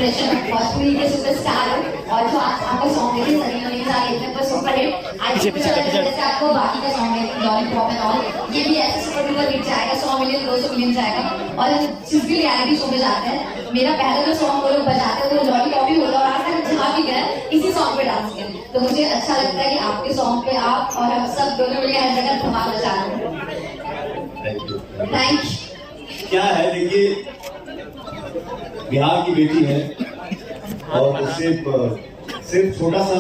Generation Bhojpuri के superstar और जो आपका सॉन्ग है सनी लियोनी का इतने पर सुपर हिट आज जैसे आपको बाकी का सॉन्ग है लॉलीपॉप एंड ऑल, ये भी ऐसे सुपर डुपर हिट जाएगा, 100 मिलियन 200 मिलियन जाएगा। और सिर्फ रियलिटी शो में जाते हैं, मेरा पहला जो सॉन्ग वो लोग बजाते हैं तो लॉलीपॉप ही होगा और आज तक जहाँ भी गए इसी सॉन्ग पे डांस किया। तो मुझे अच्छा लगता है कि आपके सॉन्ग पे आप और हम सब दोनों मिलकर हर जगह धमाल मचा रहे हैं। Thank you. क्या है, देखिए बिहार की बेटी है और सिर्फ छोटा सा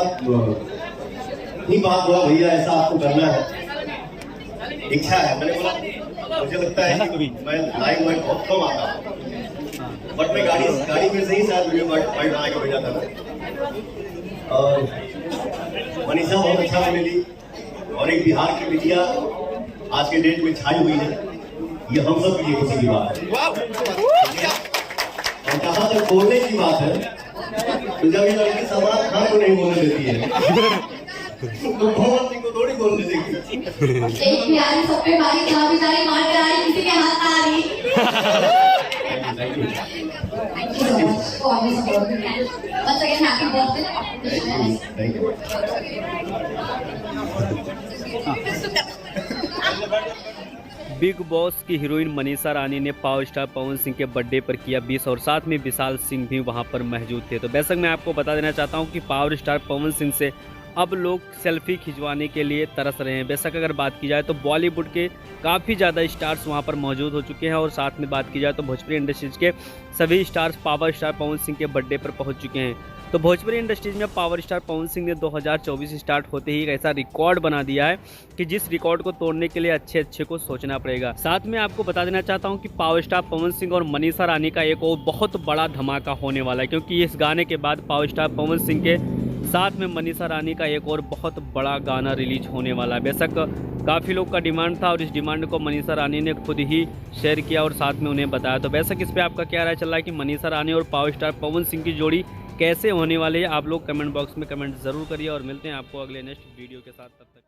नहीं बात हुआ भैया ऐसा आपको करना है, इच्छा है। मैंने बोला मुझे लगता है कि मैं लाइव में बहुत कम आता हूँ, बट मैं गाड़ी में से ही शायद वीडियो फाइट बना के भेजा था। और मनीषा बहुत अच्छा मिली और एक बिहार की बिटिया आज के डेट में छाई हुई है, ये हम सब के लिए खुशी की बात है। और जहाँ तक बोलने की बात है, तो जब ये लड़की सलमान खान को नहीं बोलने देती है तो भगवान सिंह को थोड़ी बोलने देगी। एक प्यारी सब पे मारी, जहाँ भी जारी मार कर आई, किसी के हाथ आ रही। Thank you. Thank you so much for always supporting me. Once again, happy birthday. Thank you. Big boss की हीरोइन मनीषा रानी ने पावर स्टार पवन सिंह के बर्थडे पर किया विश और साथ में विशाल सिंह भी वहां पर मौजूद थे। तो बेशक मैं आपको बता देना चाहता हूं कि पावर स्टार पवन सिंह से अब लोग सेल्फी खिंचवाने के लिए तरस रहे हैं। बेशक अगर बात की जाए तो बॉलीवुड के काफ़ी ज़्यादा स्टार्स वहां पर मौजूद हो चुके हैं और साथ में बात की जाए तो भोजपुरी इंडस्ट्रीज के सभी stars power star Pawan Singh के बर्थडे पर पहुंच चुके हैं। तो भोजपुरी इंडस्ट्रीज में पावर स्टार पवन सिंह ने 2024 स्टार्ट होते ही एक ऐसा रिकॉर्ड बना दिया है कि जिस रिकॉर्ड को तोड़ने के लिए अच्छे को सोचना पड़ेगा। साथ में आपको बता देना चाहता हूं कि पावर स्टार पवन सिंह और मनीषा रानी का एक और बहुत बड़ा धमाका होने वाला है, क्योंकि इस गाने के बाद पावर स्टार पवन सिंह के साथ में मनीषा रानी का एक और बहुत बड़ा गाना रिलीज होने वाला है। बेशक काफ़ी लोग का डिमांड था और इस डिमांड को मनीषा रानी ने खुद ही शेयर किया और साथ में उन्हें बताया। तो बेशक इस पर आपका क्या राय चल रहा है कि मनीषा रानी और पावर स्टार पवन सिंह की जोड़ी कैसे होने वाली है, आप लोग कमेंट बॉक्स में कमेंट ज़रूर करिए और मिलते हैं आपको अगले नेक्स्ट वीडियो के साथ। तब तक